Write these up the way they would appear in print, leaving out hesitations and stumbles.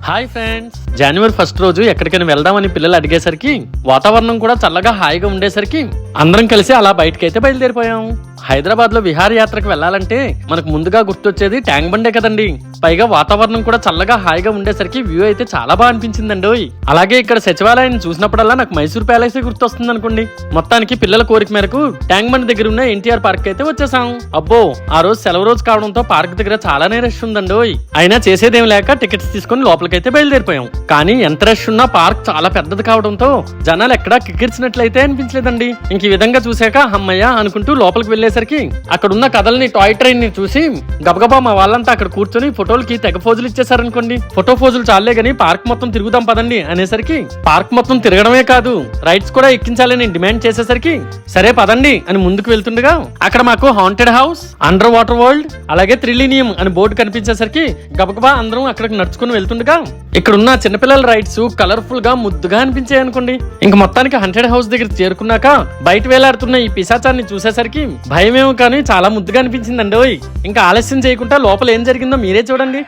Hi friends, జనవరి 1 రోజు ఎక్కడికైనా వెళ్దామని పిల్లలు అడిగేసరికి వాతావరణం కూడా చల్లగా హాయిగా ఉండేసరికి అందరం కలిసి అలా బయటకైతే బయలుదేరిపోయాం. హైదరాబాద్ లో విహారయాత్రకు వెళ్లాలంటే మనకు ముందుగా గుర్తొచ్చేది ట్యాంక్ బండే కదండి. పైగా వాతావరణం కూడా చల్లగా హాయిగా ఉండేసరికి వ్యూ అయితే చాలా బాగా అనిపించిందండి. అలాగే ఇక్కడ సచివాలయాన్ని చూసినప్పుడల్లా నాకు మైసూర్ ప్యాలెస్ గుర్తొస్తుంది అనుకోండి. మొత్తానికి పిల్లల కోరిక మేరకు ట్యాంక్ బండ్ దగ్గర ఉన్న ఎన్టీఆర్ పార్క్ అయితే వచ్చేసాం. అబ్బో, ఆ రోజు సెలవు రోజు కావడంతో పార్క్ దగ్గర చాలానే రష్ ఉందండి. అయినా చేసేదేం లేక టికెట్స్ తీసుకుని లోపలికైతే బయలుదేరిపోయాం. కానీ ఎంత రష్ ఉన్నా పార్క్ చాలా పెద్దది కావడంతో జనాలు ఎక్కడా కిక్కిరిచినట్లయితే అనిపించలేదండి. ఇంక ఈ విధంగా చూసాక అమ్మయ్య అనుకుంటూ లోపలికి వెళ్లేసరికి అక్కడున్న కథల్ని టాయ్ ట్రైన్ ని చూసి గబగబా మా వాళ్ళంతా అక్కడ కూర్చొని ఫోటోలకి తెగ ఫోజులు ఇచ్చేసారనుకోండి. ఫోటో ఫోజులు చాలే గానీ పార్క్ మొత్తం తిరుగుదాం పదండి అనేసరికి పార్క్ మొత్తం తిరగడమే కాదు రైడ్స్ కూడా ఎక్కించాలని డిమాండ్ చేసేసరికి సరే పదండి అని ముందుకు వెళ్తుండగా అక్కడ మాకు haunted house, under water world, అలాగే త్రిలినియం అని బోర్డు కనిపించేసరికి గబగబా అందరం అక్కడికి నడుచుకుని వెళ్తుండగా ఇక్కడున్న చిన్నపిల్లల రైడ్స్ కలర్ఫుల్ గా ముద్దుగా అనిపించాయి అనుకోండి. ఇంక మొత్తానికి హంటెడ్ హౌస్ దగ్గర చేరుకున్నాక బయట వేలాడుతున్న ఈ పిశాచాన్ని చూసేసరికి భయమేమో కానీ చాలా ముద్దుగా అనిపించిందండి. ఇంకా ఆలస్యం చేయకుండా లోపల ఏం జరిగిందో మీరే చూడండి.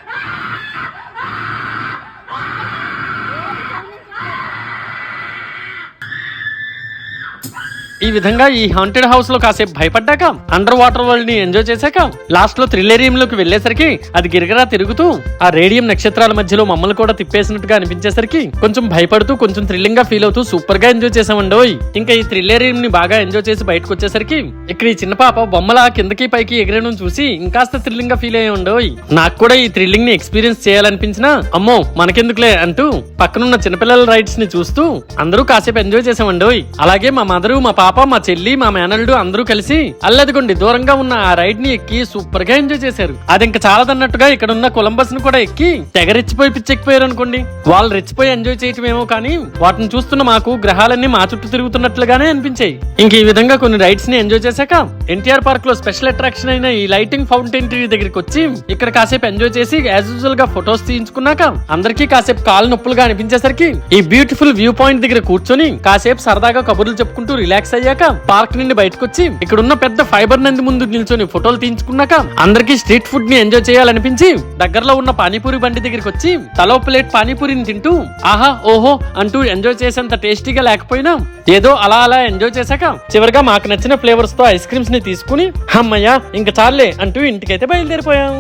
ఈ విధంగా ఈ హాంటెడ్ హౌస్ లో కాసేపు భయపడ్డాక అండర్ వాటర్ వరల్డ్ ని ఎంజాయ్ చేశాక లాస్ట్ లో థ్రిల్లేరియం లోకి వెళ్లేసరికి అది గిరగిరా తిరుగుతూ ఆ రేడియం నక్షత్రాల మధ్యలో మమ్మల్ని కూడా తిప్పేసినట్టుగా అనిపించేసరికి కొంచెం భయపడుతూ కొంచెం థ్రిల్లింగ్ గా ఫీల్ అవుతూ సూపర్ గా ఎంజాయ్ చేసామండి. ఇంకా ఈ థ్రిల్లేరియం ని బాగా ఎంజాయ్ చేసి బయటకు వచ్చేసరికి ఇక్కడ ఈ చిన్న పాప బొమ్మల కిందకి పైకి ఎగిరేయడం చూసి ఇంకాస్త థ్రిల్లింగ్ గా ఫీల్ అయ్యండి. నాకు కూడా ఈ థ్రిల్లింగ్ ని ఎక్స్పీరియన్స్ చేయాలనిపించినా అమ్మో మనకెందుకులే అంటూ పక్కనున్న చిన్నపిల్లల రైడ్స్ ని చూస్తూ అందరూ కాసేపు ఎంజాయ్ చేసామండి. అలాగే మా మదరు, మా పాప, మా చెల్లి, మా మేనల్లుడు అందరూ కలిసి అల్లదిగొండి దూరంగా ఉన్న ఆ రైడ్ ని ఎక్కి సూపర్ గా ఎంజాయ్ చేశారు. అది ఇంకా చాలదన్నట్టుగా ఇక్కడ ఉన్న కొలంబస్ ను కూడా ఎక్కి తెగ రెచ్చిపోయి పిచ్చెక్కిపోయారు అనుకోండి. వాళ్ళు రెచ్చిపోయి ఎంజాయ్ చేయటమేమో కానీ వాటిని చూస్తున్న మాకు గ్రహాలన్నీ మా చుట్టూ తిరుగుతున్నట్లుగానే అనిపించాయి. ఇంక ఈ విధంగా కొన్ని రైడ్స్ ని ఎంజాయ్ చేశాక ఎన్టీఆర్ పార్క్ లో స్పెషల్ అట్రాక్షన్ అయిన ఈ లైటింగ్ ఫౌంటైన్ ట్రీ దగ్గరికి వచ్చి ఇక్కడ కాసేపు ఎంజాయ్ చేసి యాజ్ యూజువల్ గా ఫొటోస్ తీయించుకున్నాక అందరికీ కాసేపు కాలు నొప్పులుగా అనిపించేసరికి ఈ బ్యూటిఫుల్ వ్యూ పాయింట్ దగ్గర కూర్చొని కాసేపు సరదాగా కబుర్లు చెప్పుకుంటూ రిలాక్స్ అయ్యాక పార్క్ నుండి బయటకు వచ్చి ఇక్కడ ఉన్న పెద్ద ఫైబర్ నంది ముందు నిల్చొని ఫోటోలు తీయించుకున్నాక అందరికీ స్ట్రీట్ ఫుడ్ ని ఎంజాయ్ చేయాలనిపించి దగ్గరలో ఉన్న పానీపూరి బండి దగ్గరికి వచ్చి తలో ప్లేట్ పానీపూరిని తింటూ ఆహా ఓహో అంటూ ఎంజాయ్ చేసేంత టేస్టీగా లేకపోయినా ఏదో అలా అలా ఎంజాయ్ చేశాక చివరిగా మాకు నచ్చిన ఫ్లేవర్స్ తో ఐస్ క్రీమ్స్ ని తీసుకుని అమ్మయ్య ఇంకా చాలే అంటూ ఇంటికైతే బయలుదేరిపోయాం.